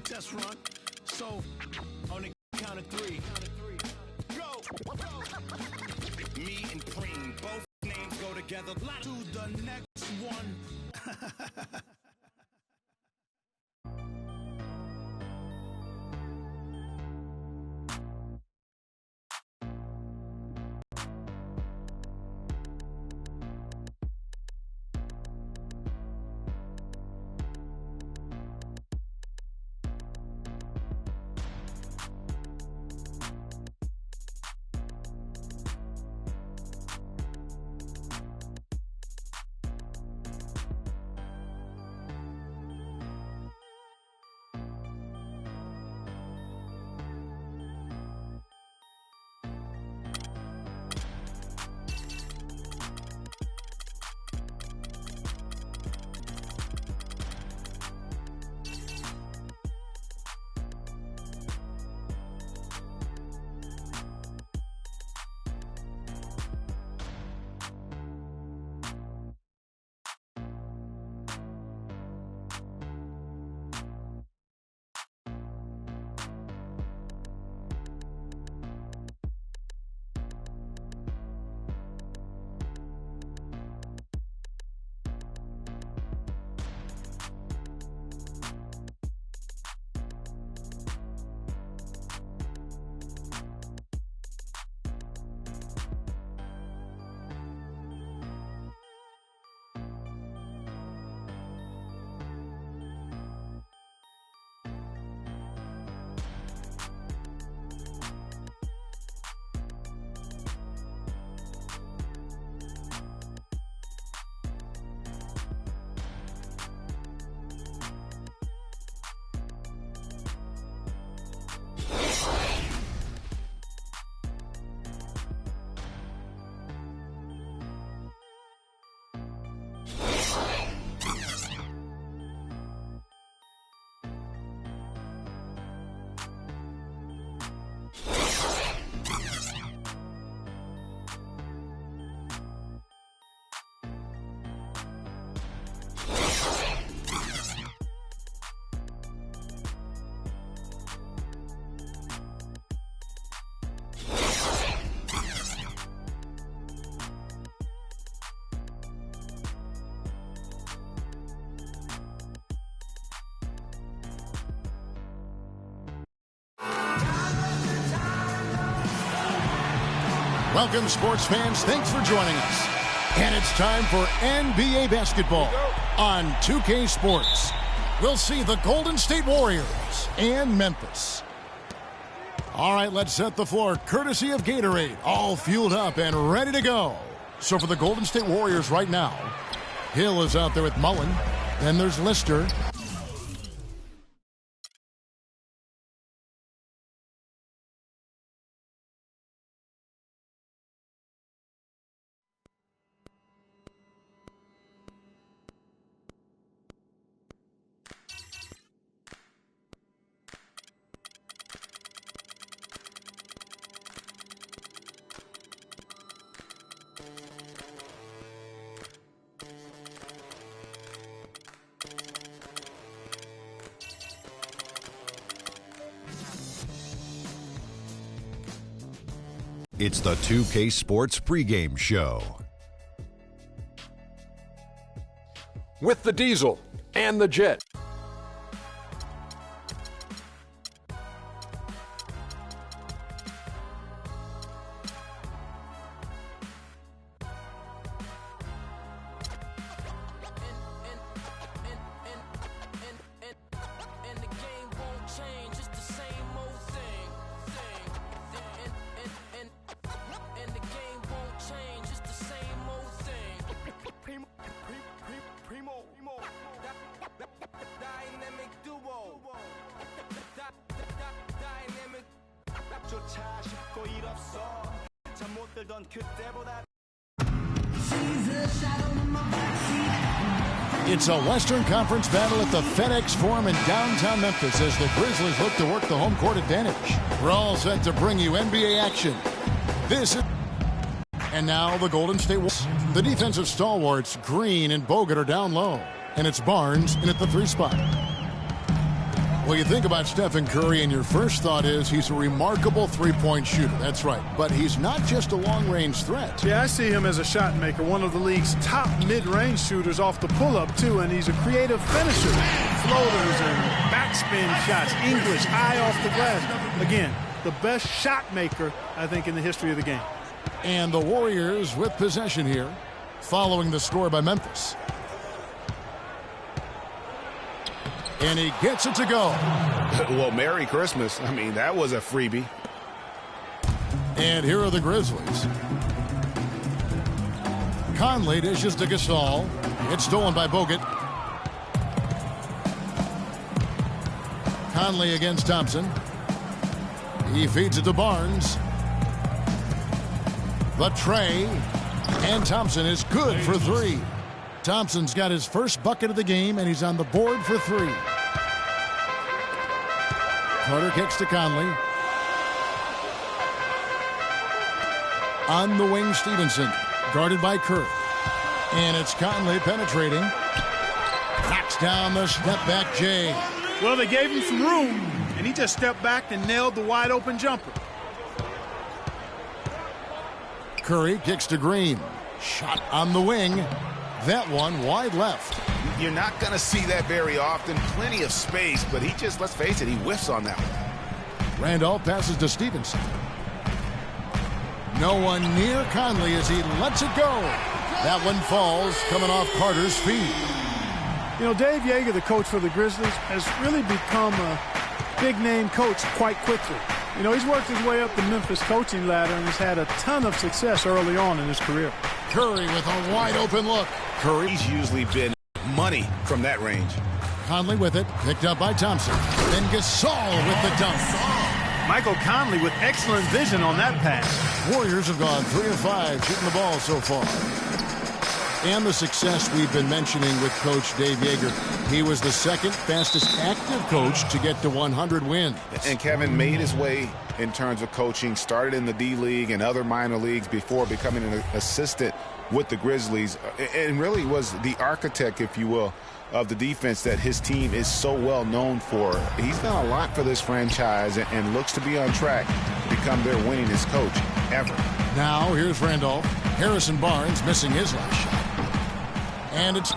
test run. So, on the count of three. Go! Me and Preem, both names go together. To the next one. Welcome, sports fans. Thanks for joining us. And it's time for NBA basketball on 2K Sports. We'll see the Golden State Warriors and Memphis. All right, let's set the floor. Courtesy of Gatorade. All fueled up and ready to go. So for the Golden State Warriors right now, Hill is out there with Mullen. Then there's Lister. It's the 2K Sports pregame show. With the Diesel and the Jet. It's a Western Conference battle at the FedEx Forum in downtown Memphis as the Grizzlies look to work the home court advantage. We're all set to bring you NBA action. This is... And now the Golden State Warriors. The defensive stalwarts, Green and Bogut, are down low. And it's Barnes in at the 3 spot. Well, you think about Stephen Curry, and your first thought is he's a remarkable three-point shooter. That's right. But he's not just a long-range threat. Yeah, I see him as a shot maker, one of the league's top mid-range shooters off the pull-up, too, and he's a creative finisher. Floaters and backspin shots, English, eye off the glass. Again, the best shot maker, I think, in the history of the game. And the Warriors with possession here, following the score by Memphis. And he gets it to go. Well, Merry Christmas. I mean, that was a freebie. And here are the Grizzlies. Conley dishes to Gasol. It's stolen by Bogut. Conley against Thompson. He feeds it to Barnes. The tray. And Thompson is good for three. Thompson's got his first bucket of the game, and he's on the board for three. Carter kicks to Conley. On the wing, Stevenson, guarded by Kerr. And it's Conley penetrating. Knocks down the step-back Jay. Well, they gave him some room, and he just stepped back and nailed the wide-open jumper. Curry kicks to Green. Shot on the wing. That one wide left. You're not going to see that very often. Plenty of space, but he just, let's face it, he whiffs on that one. Randolph passes to Stevenson. No one near Conley as he lets it go. That one falls, coming off Carter's feet. You know, Dave Joerger, the coach for the Grizzlies, has really become a big-name coach quite quickly. You know, he's worked his way up the Memphis coaching ladder and has had a ton of success early on in his career. Curry with a wide-open look. Curry's usually been money from that range. Conley with it, picked up by Thompson. Then Gasol with the dunk. Michael Conley with excellent vision on that pass. Warriors have gone 3 of 5 shooting the ball so far. And the success we've been mentioning with Coach Dave Joerger. He was the second fastest active coach to get to 100 wins. And Kevin made his way in terms of coaching, started in the D-League and other minor leagues before becoming an assistant with the Grizzlies, and really was the architect, if you will, of the defense that his team is so well known for. He's done a lot for this franchise and looks to be on track to become their winningest coach ever. Now here's Randolph. Harrison Barnes missing his last shot. And it's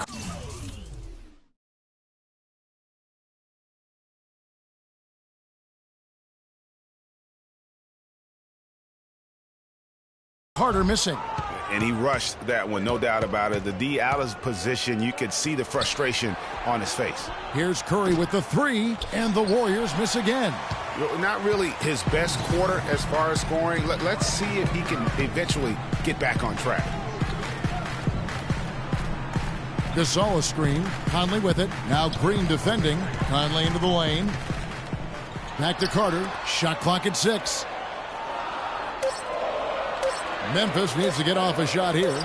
Carter missing. And he rushed that one, no doubt about it. The D out of position, you could see the frustration on his face. Here's Curry with the three, and the Warriors miss again. Not really his best quarter as far as scoring. Let's see if he can eventually get back on track. Gasol a screen. Conley with it. Now Green defending. Conley into the lane. Back to Carter. Shot clock at 6. Memphis needs to get off a shot here.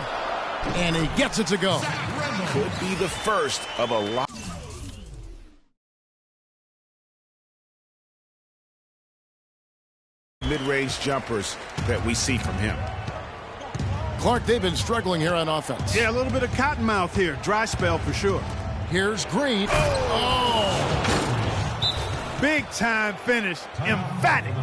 And he gets it to go. Could be the first of a lot. Mid-range jumpers that we see from him. Clark, they've been struggling here on offense. Yeah, a little bit of cottonmouth here. Dry spell for sure. Here's Green. Oh! Big time finish. Emphatic.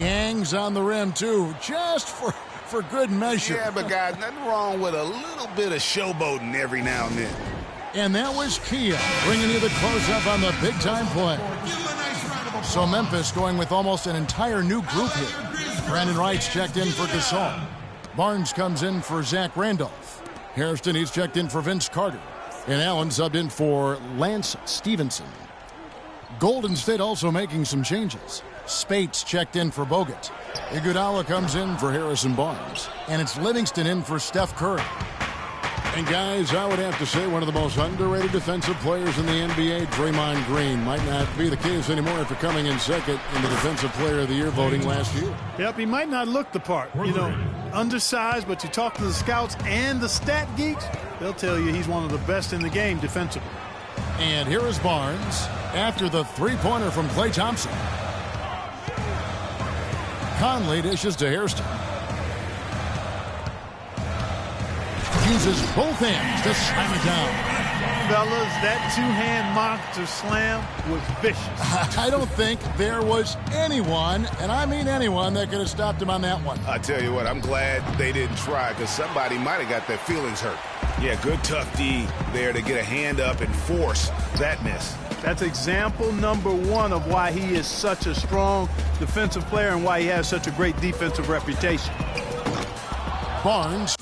Yang's on the rim, too, just for good measure. Yeah, but guys, nothing wrong with a little bit of showboating every now and then. And that was Kia bringing you the close-up on the big-time play. So Memphis going with almost an entire new group here. Brandon Wright's checked in for Gasol. Barnes comes in for Zach Randolph. Hairston, he's checked in for Vince Carter. And Allen subbed in for Lance Stevenson. Golden State also making some changes. Spates checked in for Bogut. Iguodala comes in for Harrison Barnes. And it's Livingston in for Steph Curry. And guys, I would have to say one of the most underrated defensive players in the NBA, Draymond Green. Might not be the case anymore after coming in second in the Defensive Player of the Year voting last year. Yep, he might not look the part. You know, undersized, but you talk to the scouts and the stat geeks, they'll tell you he's one of the best in the game defensively. And here is Barnes after the three-pointer from Klay Thompson. Conley dishes to Hairston. Uses both hands to slam it down. Fellas, that two-hand monster slam was vicious. I don't think there was anyone, and I mean anyone, that could have stopped him on that one. I tell you what, I'm glad they didn't try because somebody might have got their feelings hurt. Yeah, good tough D there to get a hand up and force that miss. That's example number one of why he is such a strong defensive player and why he has such a great defensive reputation. Barnes